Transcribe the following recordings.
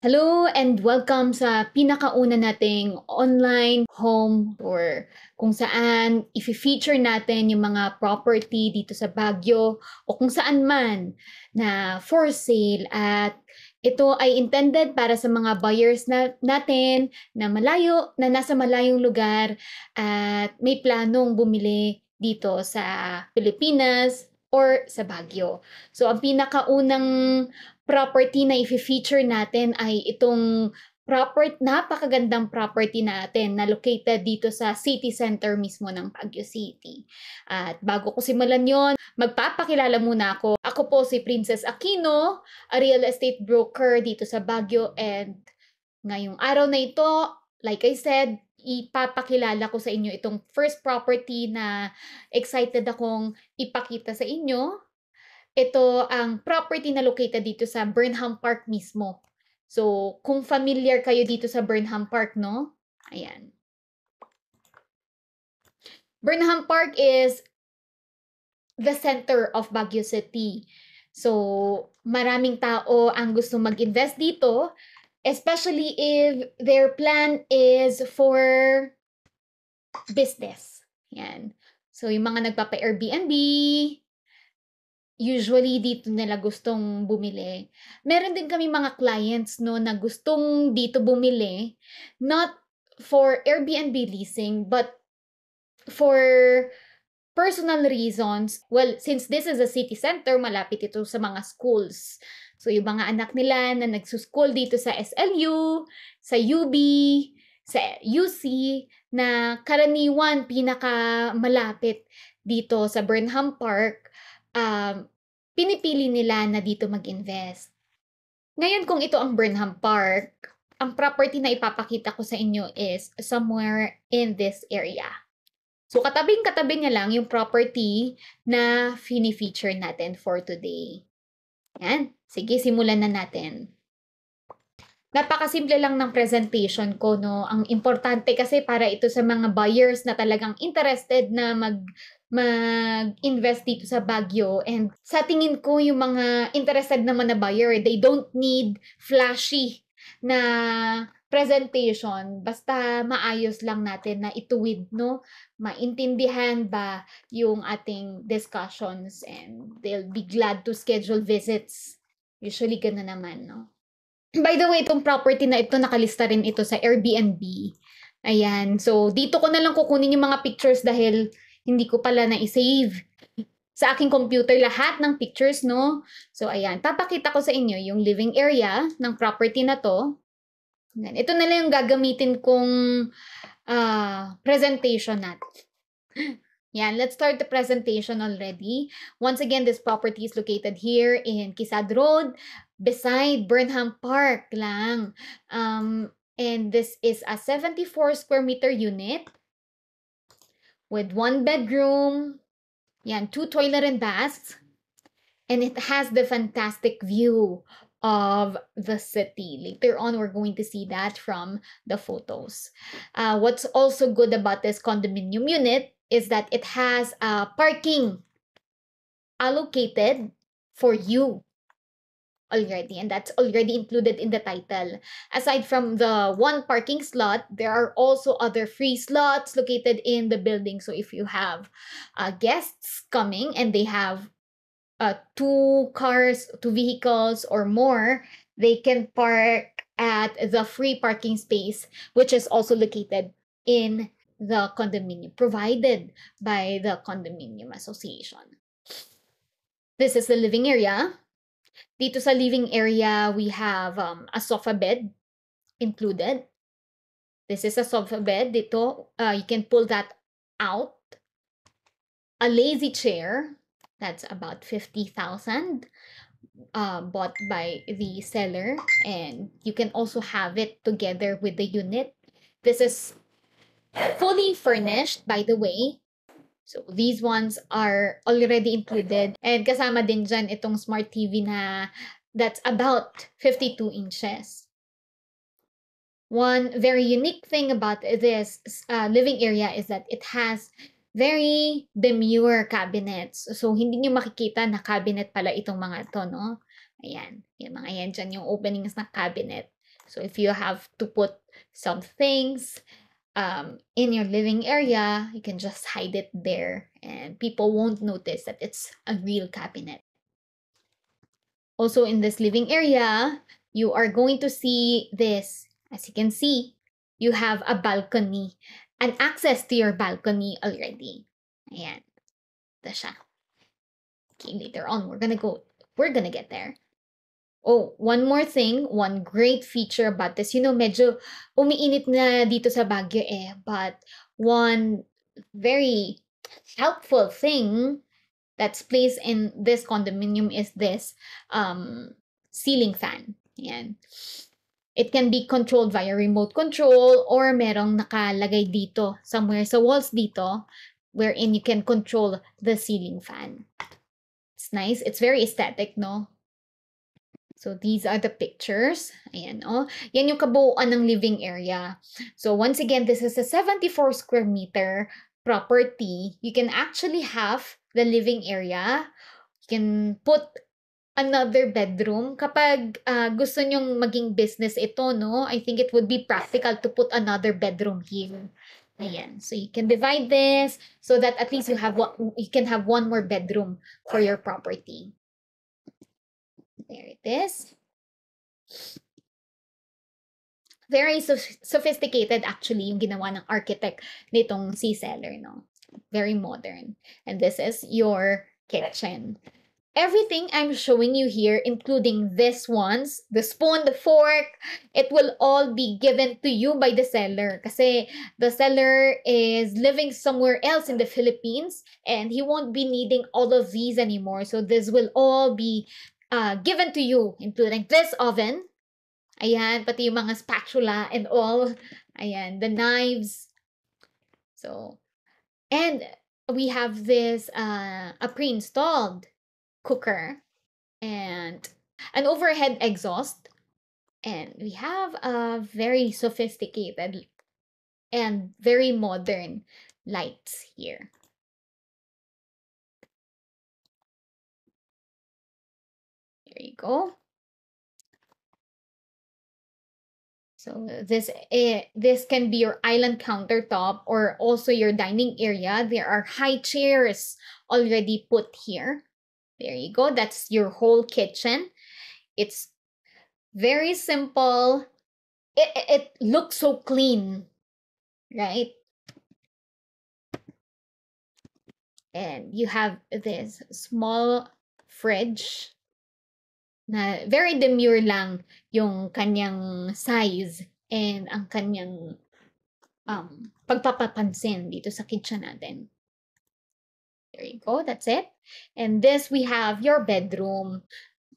Hello and welcome sa pinakauna nating online home tour kung saan i-feature natin yung mga property dito sa Baguio o kung saan man na for sale at ito ay intended para sa mga buyers natin na malayo, na nasa malayong lugar at may planong bumili dito sa Pilipinas or sa Baguio. So ang pinakaunang property na i-feature natin ay itong napakagandang property natin na located dito sa city center mismo ng Baguio City. At bago ko simulan yon, magpapakilala muna ako. Ako po si Princess Aquino, a real estate broker dito sa Baguio, and ngayong araw na ito, like I said, ipapakilala ko sa inyo itong first property na excited akong ipakita sa inyo. Ito ang property na located dito sa Burnham Park mismo. So, kung familiar kayo dito sa Burnham Park, no? Ayan. Burnham Park is the center of Baguio City. So, maraming tao ang gusto mag-invest dito, especially if their plan is for business. Yan. So, yung mga nagpapa-Airbnb, usually dito nila gustong bumili. Meron din kami mga clients no na gustong dito bumili, not for Airbnb leasing but for personal reasons. Well, since this is a city center, malapit ito sa mga schools. So yung mga anak nila na nagsuschool dito sa SLU, sa UB, sa UC, na karaniwan pinaka malapit dito sa Burnham Park, pinipili nila na dito mag-invest. Ngayon, kung ito ang Burnham Park, ang property na ipapakita ko sa inyo is somewhere in this area. So, katabing-katabi niya lang yung property na fini-feature natin for today. Yan. Sige, simulan na natin. Napakasimple lang ng presentation ko, no? Ang importante kasi para ito sa mga buyers na talagang interested na mag-invest dito sa Baguio. And sa tingin ko, yung mga interested naman na buyer, they don't need flashy na presentation. Basta maayos lang natin na ituwid, no? Maintindihan ba yung ating discussions and they'll be glad to schedule visits. Usually, gano'n naman, no? By the way, itong property na ito, nakalista rin ito sa Airbnb. Ayan. So, dito ko na lang kukunin yung mga pictures dahil hindi ko pala na-save sa aking computer lahat ng pictures, no? So, ayan. Papakita ko sa inyo yung living area ng property na to. Ayan. Ito na lang yung gagamitin kong presentation natin. Yan, let's start the presentation already. Once again, this property is located here in Quezad Road, beside Burnham Park lang. And this is a 74 square meter unit with 1 bedroom, yan, 2 toilet and baths, and it has the fantastic view of the city. Later on, we're going to see that from the photos. What's also good about this condominium unit is that it has parking allocated for you already, and that's already included in the title. Aside from the one parking slot, there are also other free slots located in the building. So if you have guests coming and they have 2 cars, 2 vehicles or more, they can park at the free parking space, which is also located in the condominium, provided by the condominium association. This is the living area. Dito sa living area, we have a sofa bed included. This is a sofa bed. Dito, you can pull that out. A lazy chair, that's about 50,000, bought by the seller, and you can also have it together with the unit. This is fully furnished, by the way. So, these ones are already included. And kasama din dyan itong smart TV na that's about 52 inches. One very unique thing about this living area is that it has very demure cabinets. So, hindi nyo makikita na cabinet pala itong mga ito, no? Ayan. Yung mga yan dyan, yung openings na cabinet. So if you have to put some things in your living area, you can just hide it there and people won't notice that it's a real cabinet. Also in this living area, you are going to see this. As you can see, you have a balcony, an access to your balcony already. Ayan. Ito siya. Okay, later on, we're gonna get there. Oh, one more thing, one great feature about this, medyo umiinit na dito sa Baguio but one very helpful thing that's placed in this condominium is this ceiling fan. Ayan. It can be controlled via remote control or merong nakalagay dito, somewhere sa walls dito, wherein you can control the ceiling fan. It's nice. It's very aesthetic, no? So these are the pictures. Ayan, oh. Yan yung kabuuan ng living area. So once again, this is a 74 square meter property. You can actually have the living area. You can put another bedroom. Kapag gusto nyong maging business ito, no? I think it would be practical to put another bedroom here. Ayan. So you can divide this so that at least you can have one more bedroom for your property. There it is. Very sophisticated actually yung ginawa ng architect nitong C-Cellar, no? Very modern. And this is your kitchen. Everything I'm showing you here, including this ones, the spoon, the fork, it will all be given to you by the seller. Kasi the seller is living somewhere else in the Philippines and he won't be needing all of these anymore. So this will all be given to you, including this oven. Ayan, pati yung mga spatula and all. Ayan, the knives. So, and we have this a pre-installed cooker and an overhead exhaust, and we have a very sophisticated and very modern lights here. There you go. So this can be your island countertop or also your dining area. There are high chairs already put here. There you go. That's your whole kitchen. It's very simple. It looks so clean, right? And you have this small fridge na very demure lang yung kanyang size and ang kanyang pagpapapansin dito sa kitchen natin. There you go, that's it. And this, we have your bedroom.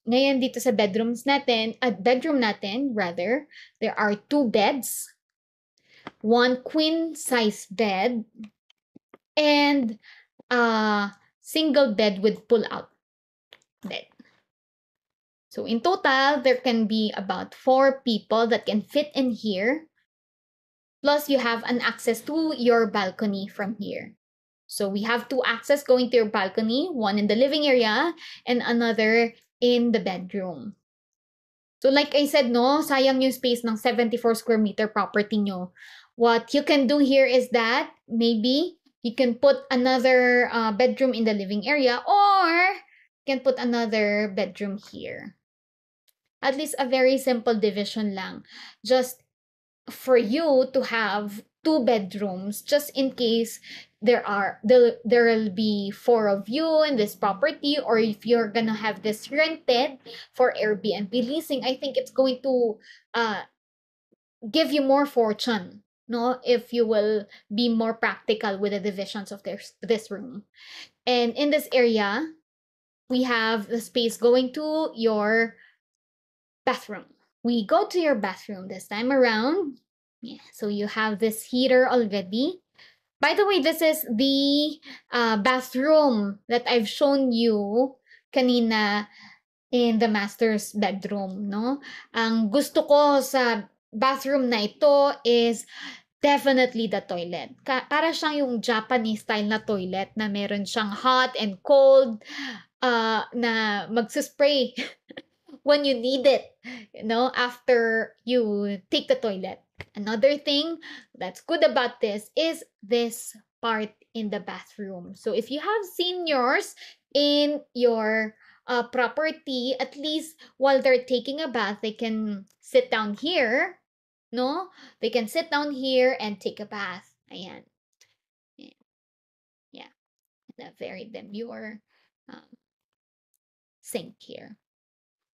Ngayon dito sa bedroom natin, there are 2 beds, 1 queen size bed, and a single bed with pull-out bed. So in total, there can be about 4 people that can fit in here. Plus, you have an access to your balcony from here. So we have 2 access going to your balcony, one in the living area and another in the bedroom. So like I said, no, sayang yung space ng 74 square meter property nyo. What you can do here is that maybe you can put another bedroom in the living area, or you can put another bedroom here. At least a very simple division lang. Just for you to have 2 bedrooms, just in case there will be 4 of you in this property, or if you're gonna have this rented for Airbnb leasing, I think it's going to give you more fortune, no, if you will be more practical with the divisions of this room. And in this area, we have the space going to your bathroom. We go to your bathroom this time around. Yeah, so you have this heater already. By the way, this is the bathroom that I've shown you kanina in the master's bedroom, no? Ang gusto ko sa bathroom na ito is definitely the toilet. Para siyang yung Japanese style na toilet na meron siyang hot and cold na magsispray when you need it, after you take the toilet. Another thing that's good about this is this part in the bathroom. So if you have seniors in your property, at least while they're taking a bath, they can sit down here, no? They can sit down here and take a bath. Ayan. Yeah. A very demure sink here.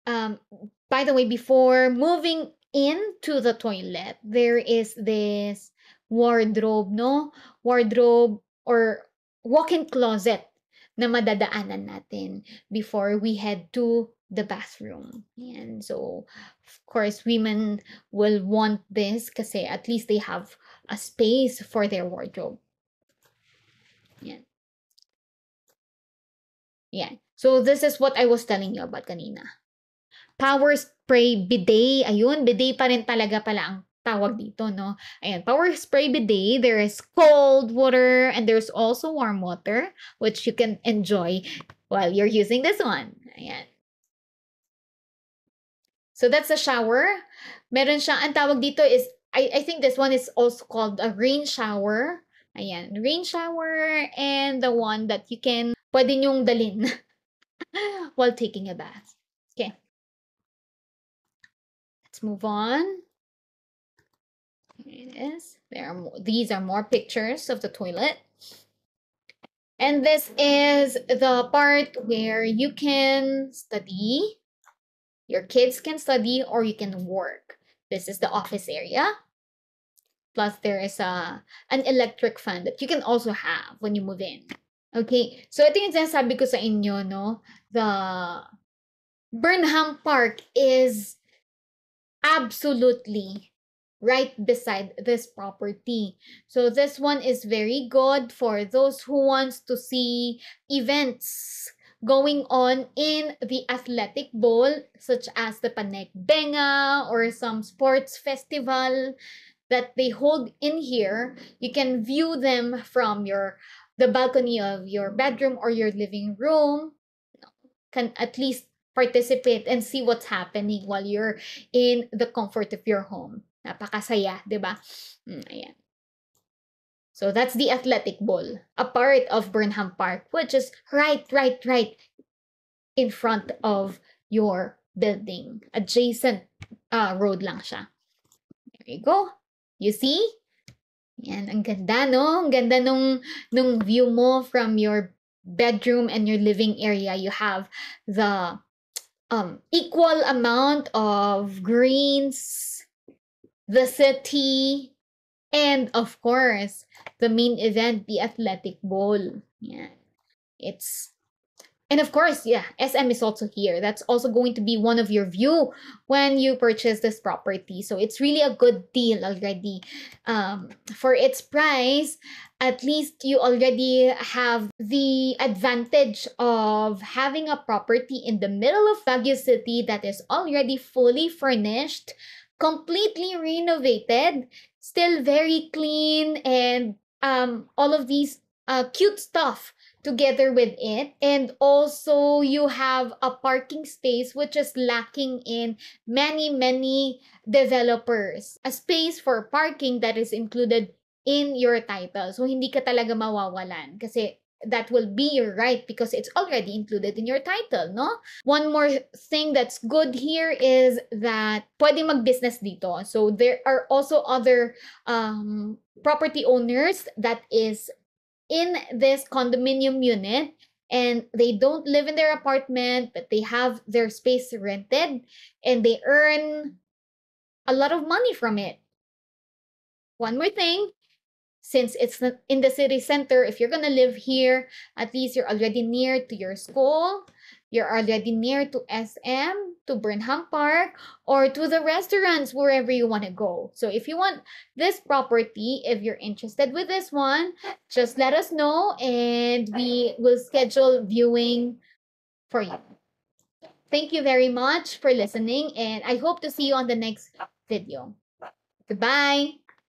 By the way, before moving into the toilet, there is this wardrobe, no? Wardrobe or walk-in closet na madadaanan natin before we head to the bathroom. And so, of course, women will want this kasi at least they have a space for their wardrobe. Yan. Yan. So, this is what I was telling you about kanina. Power spray bidet. Ayun, bidet pa rin talaga pala ang tawag dito, no? Ayan, power spray bidet. There is cold water and there's also warm water, which you can enjoy while you're using this one. Ayan. So that's a shower. Meron siya, ang tawag dito is, I think this one is also called a rain shower. Ayan, rain shower and the one that you can, pwede nyong dalhin while taking a bath. Okay. Let's move on. Here it is. These are more pictures of the toilet. And this is the part where you can study. Your kids can study or you can work. This is the office area. Plus there is an electric fan that you can also have when you move in. Okay, so ito yung sinasabi ko sa inyo, no? The Burnham Park is absolutely right beside this property. So this one is very good for those who wants to see events going on in the athletic bowl, such as the Panek Benga or some sports festival that they hold in here. You can view them from the balcony of your bedroom or your living room. Can at least participate and see what's happening while you're in the comfort of your home. Napakasaya, di ba? Ayan. So that's the athletic bowl, a part of Burnham Park, which is right in front of your building. Adjacent road lang siya. There you go. You see? Yan, ang ganda, no? Ang ganda nung view mo from your bedroom and your living area. You have the equal amount of greens, the city, and of course, the main event, the athletic bowl. Yeah. And of course, yeah, SM is also here. That's also going to be one of your view when you purchase this property. So it's really a good deal already. For its price, at least you already have the advantage of having a property in the middle of Baguio City that is already fully furnished, completely renovated, still very clean, and all of these cute stuff together with it. And also you have a parking space which is lacking in many developers. A space for parking that is included in your title. So hindi ka talaga mawawalan kasi that will be your right because it's already included in your title, no? One more thing that's good here is that pwede mag-business dito. So there are also other property owners that is in this condominium unit and they don't live in their apartment, but they have their space rented and they earn a lot of money from it. One more thing, since it's in the city center, if you're gonna live here, at least you're already near to your school, you're already near to SM, to Burnham Park, or to the restaurants, wherever you want to go. So if you want this property, if you're interested with this one, just let us know and we will schedule viewing for you. Thank you very much for listening and I hope to see you on the next video. Goodbye.